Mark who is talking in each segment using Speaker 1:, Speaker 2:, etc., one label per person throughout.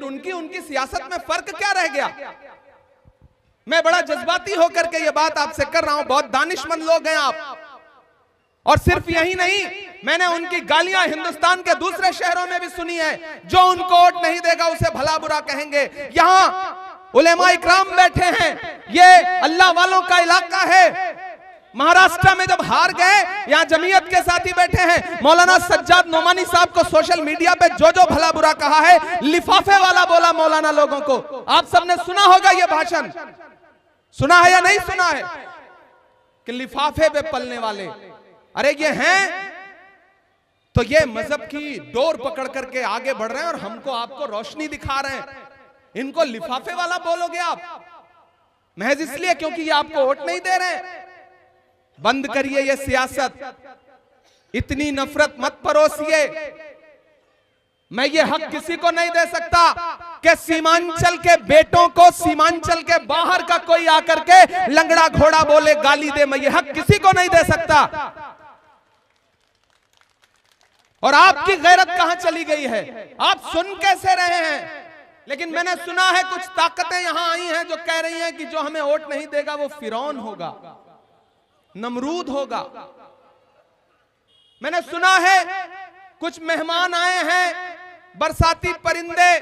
Speaker 1: उनकी उनकी सियासत में फर्क क्या रह गया? मैं बड़ा जज्बाती होकर के ये बात आपसे कर रहा हूं, बहुत दानिशमंद लोग हैं आप। और सिर्फ यही नहीं, मैंने उनकी गालियां हिंदुस्तान के दूसरे शहरों में भी सुनी है। जो उनको वोट नहीं देगा उसे भला बुरा कहेंगे। यहां उलेमा इकराम बैठे हैं, ये अल्लाह वालों का इलाका है। महाराष्ट्र में जब हार गए, यहां जमीयत के साथी बैठे हैं। मौलाना सज्जाद नोमानी साहब को सोशल मीडिया पे जो जो भला बुरा कहा है, लिफाफे वाला बोला मौलाना लोगों को। आप सबने सुना होगा ये भाषण, सुना है या नहीं सुना है कि लिफाफे पे पलने वाले, अरे ये हैं तो ये मजहब की डोर पकड़ करके आगे बढ़ रहे हैं और हमको आपको रोशनी दिखा रहे हैं। इनको लिफाफे वाला बोलोगे आप महज इसलिए क्योंकि ये आपको वोट नहीं दे रहे हैं। बंद करिए ये सियासत, इतनी नफरत मत परोसिए। मैं ये हक किसी को नहीं दे सकता कि सीमांचल के बेटों को सीमांचल के बाहर का कोई आकर के लंगड़ा घोड़ा बोले, गाली दे। मैं ये हक किसी को नहीं दे सकता। और आपकी गैरत कहां चली गई है? आप सुन कैसे रहे हैं? लेकिन मैंने सुना है कुछ ताकतें यहां आई हैं जो कह रही हैं कि जो हमें वोट नहीं देगा वो फिरौन होगा, नमरूद होगा। मैंने सुना है कुछ मेहमान आए हैं, बरसाती परिंदे,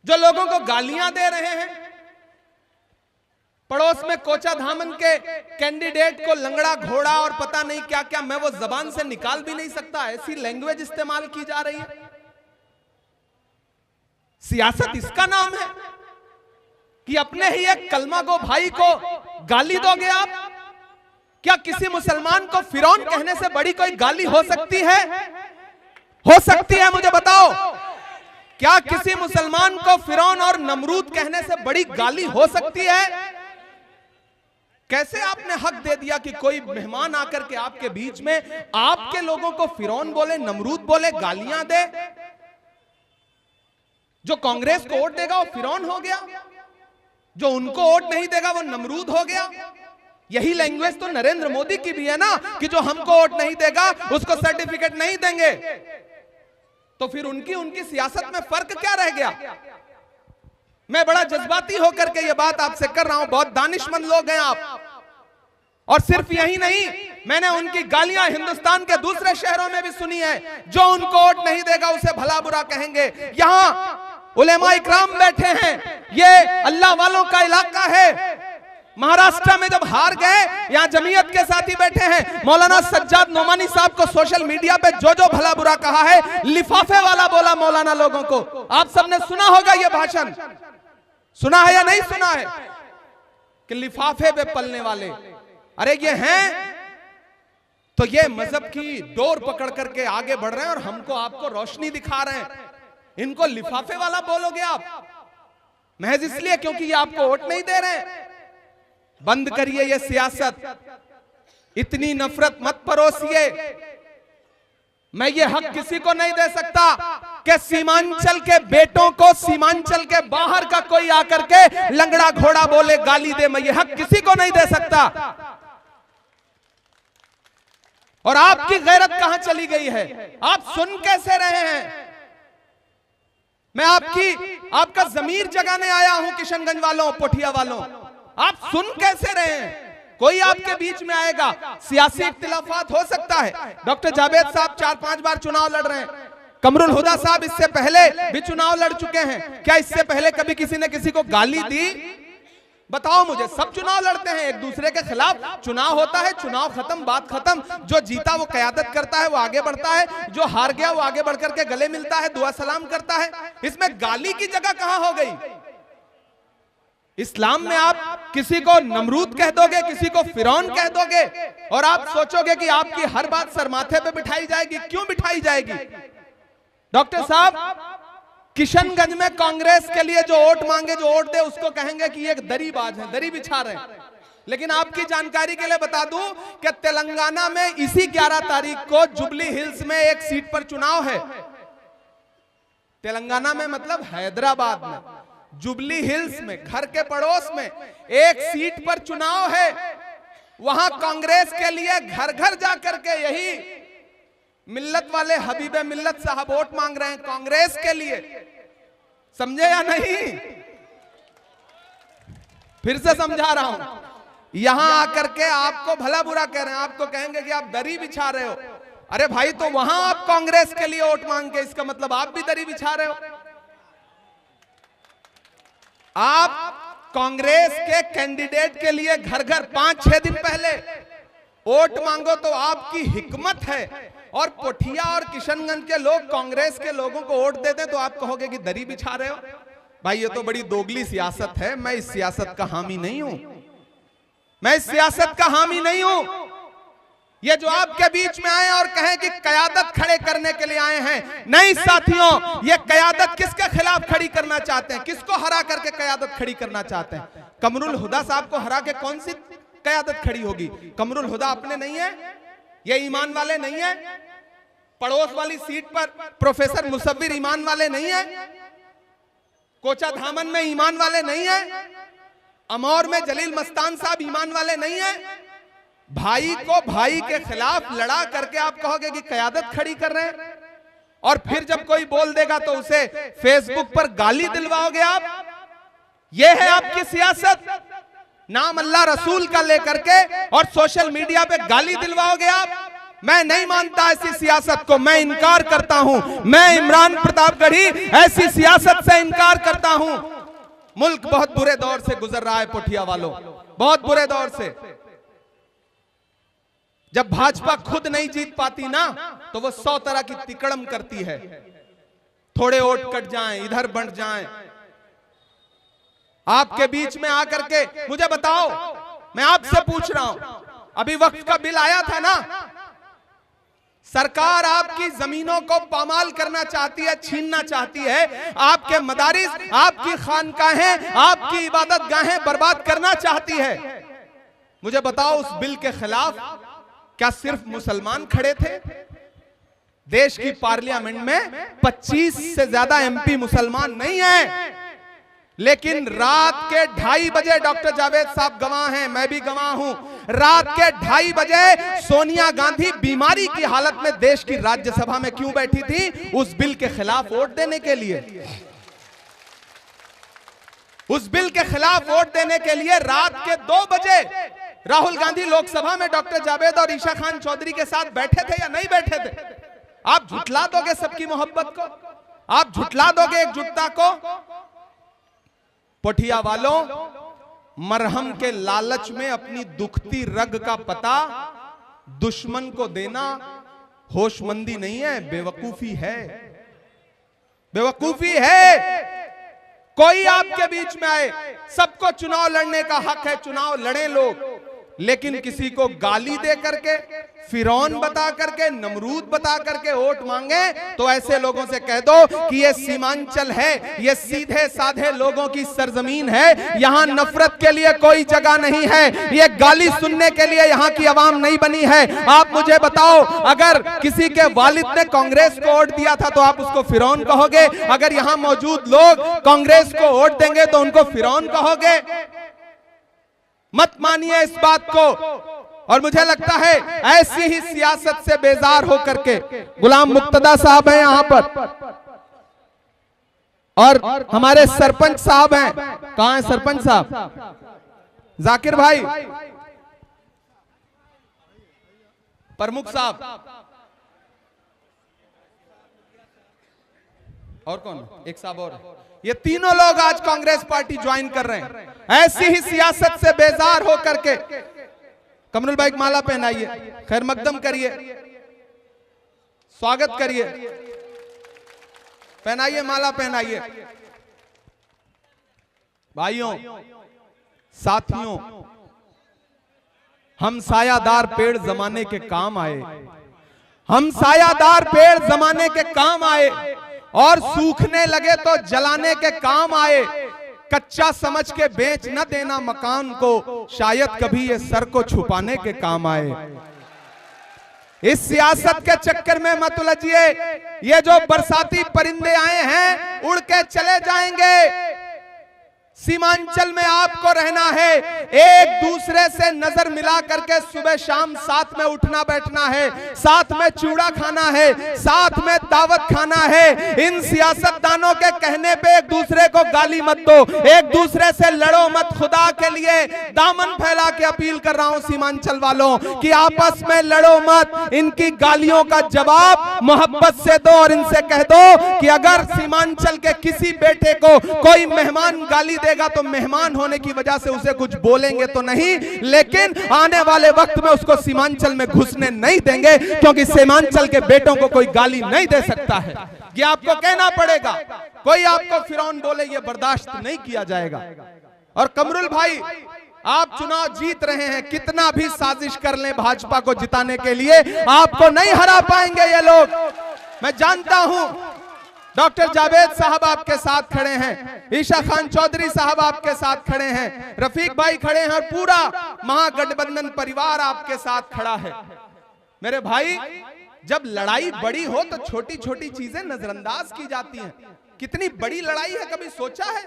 Speaker 1: जो लोगों को गालियां दे रहे हैं। पड़ोस में कोचा धामन के कैंडिडेट को लंगड़ा घोड़ा और पता नहीं क्या क्या, मैं वो जबान से निकाल भी नहीं सकता, ऐसी लैंग्वेज इस्तेमाल की जा रही है। सियासत इसका नाम है कि अपने ही एक कलमा गो भाई को गाली दोगे आप? क्या किसी मुसलमान को फिरौन कहने से बड़ी कोई गाली हो सकती है? हो सकती है? मुझे बताओ, क्या किसी मुसलमान को फिरौन और नमरूद कहने से बड़ी गाली हो सकती है? कैसे आपने हक दे दिया कि कोई मेहमान आकर के आपके बीच में आपके लोगों को फिरौन बोले, नमरूद बोले, गालियां दे? जो कांग्रेस को वोट देगा वो फिरौन हो गया, जो उनको वोट नहीं देगा वो नमरूद हो गया। यही लैंग्वेज तो नरेंद्र मोदी की भी है ना, कि जो हमको वोट नहीं देगा उसको सर्टिफिकेट नहीं देंगे। तो फिर उनकी उनकी सियासत में फर्क क्या रह गया? मैं बड़ा जज्बाती होकर के ये बात आपसे कर रहा हूं, बहुत दानिशमंद लोग हैं आप। और सिर्फ यही नहीं, मैंने उनकी गालियां हिंदुस्तान के दूसरे शहरों में भी सुनी है। जो उनको वोट नहीं देगा उसे भला बुरा कहेंगे। यहां उलेमा इकराम बैठे हैं, ये अल्लाह वालों का इलाका है। महाराष्ट्र में जब हार गए, यहां जमीयत के साथी बैठे हैं। मौलाना सज्जाद नोमानी साहब को सोशल मीडिया पे जो जो भला बुरा कहा है, लिफाफे वाला बोला मौलाना लोगों को। आप सबने सुना होगा ये भाषण, सुना है या नहीं सुना है कि लिफाफे पे पलने वाले, अरे ये हैं तो ये मजहब की डोर पकड़ करके आगे बढ़ रहे हैं और हमको आपको रोशनी दिखा रहे हैं। इनको लिफाफे वाला बोलोगे आप महज इसलिए क्योंकि ये आपको वोट नहीं दे रहे हैं। बंद करिए ये सियासत, इतनी नफरत मत परोसिए। मैं ये हक किसी को नहीं दे सकता कि सीमांचल के बेटों को सीमांचल के बाहर का कोई आकर के लंगड़ा घोड़ा बोले, गाली दे। मैं ये हक किसी को नहीं दे सकता। और आपकी गैरत कहां चली गई है? आप सुन कैसे रहे हैं? मैं आपका जमीर जगाने आया हूं, किशनगंज वालों, पोठिया वालों। आप सुन कैसे रहे हैं? कोई आपके बीच में आएगा, सियासी इख्तिलाफात हो सकता है। डॉक्टर जावेद साहब 4-5 बार चुनाव लड़ रहे हैं, कमरुल हुदा साहब इससे पहले भी चुनाव लड़ चुके हैं। क्या इससे पहले कभी किसी ने किसी को गाली दी? बताओ मुझे। सब चुनाव लड़ते हैं एक दूसरे के खिलाफ, चुनाव होता है, चुनाव खत्म, बात खत्म। जो जीता वो क़यादत करता है, वो आगे बढ़ता है, जो हार गया वो आगे बढ़कर के गले मिलता है, दुआ सलाम करता है। इसमें गाली की जगह कहां हो गई? इस्लाम में आप किसी को नमरूद कह दोगे, किसी को फिरौन कह दोगे, और आप सोचोगे कि आपकी हर बात सर माथे पे बिठाई जाएगी। क्यों बिठाई जाएगी? डॉक्टर साहब, किशनगंज में कांग्रेस के लिए जो वोट मांगे, जो वोट दे, उसको कहेंगे कि ये एक दरीबाज है, दरी बिछा रहे हैं। लेकिन आपकी जानकारी के लिए बता दूं कि तेलंगाना में इसी 11 तारीख को जुबली हिल्स में एक सीट पर चुनाव है। तेलंगाना में मतलब हैदराबाद में, जुबली हिल्स में, घर के पड़ोस में एक सीट पर चुनाव है। वहां कांग्रेस के लिए घर घर जाकर के यही मिल्लत वाले हबीबे मिल्लत साहब वोट मांग रहे हैं कांग्रेस के लिए, समझे या नहीं? फिर से समझा रहा हूं, यहां आकर के आपको भला बुरा कह रहे हैं, आपको कहेंगे कि आप दरी बिछा रहे हो। अरे भाई, तो वहां आप कांग्रेस के लिए वोट मांग के, इसका मतलब आप भी दरी बिछा रहे हो। आप कांग्रेस के कैंडिडेट के लिए घर घर 5-6 दिन पहले वोट मांगो तो आपकी हिकमत है, और पोठिया और किशनगंज के लोग कांग्रेस के लोगों को वोट दे दें तो आप कहोगे कि दरी बिछा रहे हो। भाई, ये तो बड़ी दोगली सियासत है। मैं इस सियासत का हामी नहीं हूं, मैं इस सियासत का हामी नहीं हूं। ये जो आपके बीच में आए और कहें कि कयादत खड़े करने के लिए आए हैं, नहीं साथियों, ये कयादत किसके खिलाफ खड़ी करना चाहते हैं? किसको हरा करके कयादत खड़ी करना चाहते हैं? कमरुल हुदा साहब को हरा के कौन सी कयादत खड़ी होगी? कमरुल हुदा अपने नहीं है, ये ईमान वाले नहीं है। पड़ोस वाली सीट पर प्रोफेसर मुसव्विर ईमान वाले नहीं है, कोचा धामन में ईमान वाले नहीं है, अमौर में जलील मस्तान साहब ईमान वाले नहीं है। भाई को भाई के खिलाफ लड़ा करके आप कहोगे कि कयादत खड़ी कर रहे हैं, और फिर जब कोई बोल देगा तो उसे फेसबुक पर गाली दिलवाओगे आप। यह है आपकी सियासत, नाम अल्लाह रसूल का लेकर के और सोशल मीडिया पे गाली दिलवाओगे आप। मैं नहीं मानता ऐसी सियासत को, मैं इनकार करता हूं। मैं इमरान प्रतापगढ़ी ऐसी सियासत से इनकार करता हूं। मुल्क बहुत बुरे दौर से गुजर रहा है पोठिया वालों, बहुत बुरे दौर से। जब भाजपा खुद नहीं जीत पाती ना, तो वो 100 तरह की तिकड़म करती है। थोड़े वोट कट जाएं, इधर बढ़ जाएं। आपके बीच में आकर के मुझे बताओ, मैं आपसे पूछ रहा हूं, अभी वक्फ का बिल आया था ना, सरकार आपकी जमीनों को पामाल करना चाहती है, छीनना चाहती है। आपके मदारिस, आपकी खानकाहें, आपकी इबादत गाहें बर्बाद करना चाहती है। मुझे बताओ, उस बिल के खिलाफ क्या सिर्फ मुसलमान खड़े थे? देश की पार्लियामेंट में 25 से ज्यादा एमपी मुसलमान नहीं है, लेकिन रात के 2:30 बजे डॉक्टर जावेद साहब गवाह हैं, मैं भी गवाह हूं। रात के 2:30 बजे सोनिया गांधी बीमारी की हालत में देश की राज्यसभा में क्यों बैठी थी? उस बिल के खिलाफ वोट देने के लिए। उस बिल के खिलाफ वोट देने के लिए रात के 2 बजे राहुल गांधी लोकसभा में डॉक्टर जावेद और ईशा खान चौधरी के साथ बैठे थे या नहीं बैठे थे? आप झुठला दोगे सबकी मोहब्बत को? आप झुठला दोगे एकजुटता को? पोठिया वालों, मरहम के लालच में अपनी दुखती रग का पता दुश्मन को देना होशमंदी नहीं है, बेवकूफी है, बेवकूफी है। कोई आपके बीच में आए, सबको चुनाव लड़ने का हक है, चुनाव लड़े लोग, लेकिन किसी को गाली दे करके, फिरौन बता करके, नमरूद बता करके वोट मांगे तो ऐसे लोगों से कह दो कि ये सीमांचल है, ये सीधे साधे लोगों की सरजमीन है, यहां नफरत के लिए कोई जगह नहीं है, ये गाली सुनने के लिए यहां की आवाम नहीं बनी है। आप मुझे बताओ, अगर किसी के वालिद ने कांग्रेस को वोट दिया था तो आप उसको फिरौन कहोगे? अगर यहां मौजूद लोग कांग्रेस को वोट देंगे तो उनको फिरौन कहोगे? मत मानिए इस बात को। और मुझे लगता है ऐसी ही सियासत से बेजार होकर के गुलाम मुक्तदा साहब हैं यहां पर, और हमारे सरपंच साहब हैं। कहां है सरपंच साहब? जाकिर भाई, प्रमुख साहब, और कौन? एक साहब और। ये तीनों लोग आज कांग्रेस पार्टी ज्वाइन कर रहे हैं। ऐसी ही सियासत से बेजार होकर के कमरुल भाई माला पहनाइए, खैर मकदम करिए, स्वागत करिए, पहनाइए माला पहनाइए। भाइयों, साथियों, हम सायादार पेड़ जमाने के काम आए, हम सायादार पेड़ जमाने के काम आए, और सूखने लगे तो जलाने के काम आए। कच्चा समझ के बेच न देना मकान को, शायद कभी ये सर को छुपाने के काम आए। इस सियासत के चक्कर में मत उलझिए। ये जो बरसाती परिंदे आए हैं उड़ के चले जाएंगे। सीमांचल में आपको रहना है, एक दूसरे से नजर मिला करके सुबह शाम साथ में उठना बैठना है, साथ में चूड़ा खाना है, साथ में दावत खाना है। इन सियासतदानों के कहने पे एक दूसरे को गाली मत दो, एक दूसरे से लड़ो मत। खुदा के लिए दामन फैला के अपील कर रहा हूं सीमांचल वालों कि आपस में लड़ो मत। इनकी गालियों का जवाब मोहब्बत से दो और इनसे कह दो कि अगर सीमांचल के किसी बेटे को कोई मेहमान गाली देगा तो मेहमान होने की वजह से उसे कुछ बोलेंगे तो नहीं, लेकिन आने वाले वक्त में उसको सीमांचल में घुसने नहीं देंगे, क्योंकि सीमांचल के बेटों को कोई गाली नहीं दे सकता है। ये आपको कहना पड़ेगा। कोई आपको फिरौन बोले ये बर्दाश्त नहीं किया जाएगा। और कमरुल भाई, आप चुनाव जीत रहे हैं, कितना भी साजिश कर लें भाजपा को जिताने के लिए, आपको नहीं हरा पाएंगे ये लोग। मैं जानता हूं डॉक्टर जावेद साहब आपके साथ खड़े हैं, ईशा खान चौधरी साहब आपके साथ खड़े हैं, रफीक भाई खड़े हैं और पूरा महागठबंधन परिवार आपके साथ खड़ा है। मेरे भाई, जब लड़ाई बड़ी हो तो छोटी छोटी चीजें नजरअंदाज की जाती हैं। कितनी बड़ी लड़ाई है, कभी सोचा है?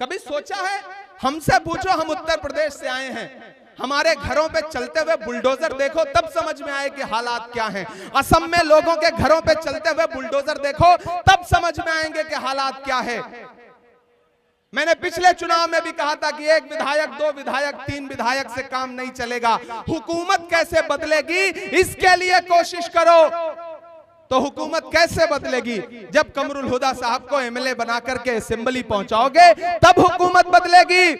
Speaker 1: कभी सोचा है? हमसे पूछो, हम उत्तर प्रदेश से आए हैं, हमारे घरों पे चलते हुए बुलडोजर देखो तब समझ में आए कि हालात क्या हैं। असम में लोगों के घरों पे चलते हुए बुलडोजर देखो तब समझ में आएंगे कि हालात क्या है। मैंने पिछले चुनाव में भी कहा था कि 1 विधायक 2 विधायक 3 विधायक से काम नहीं चलेगा। हुकूमत कैसे बदलेगी इसके लिए कोशिश करो। तो हुकूमत कैसे बदलेगी? जब कमरुल हुदा साहब को एमएलए बना करके असेंबली पहुंचाओगे तब हुकूमत बदलेगी।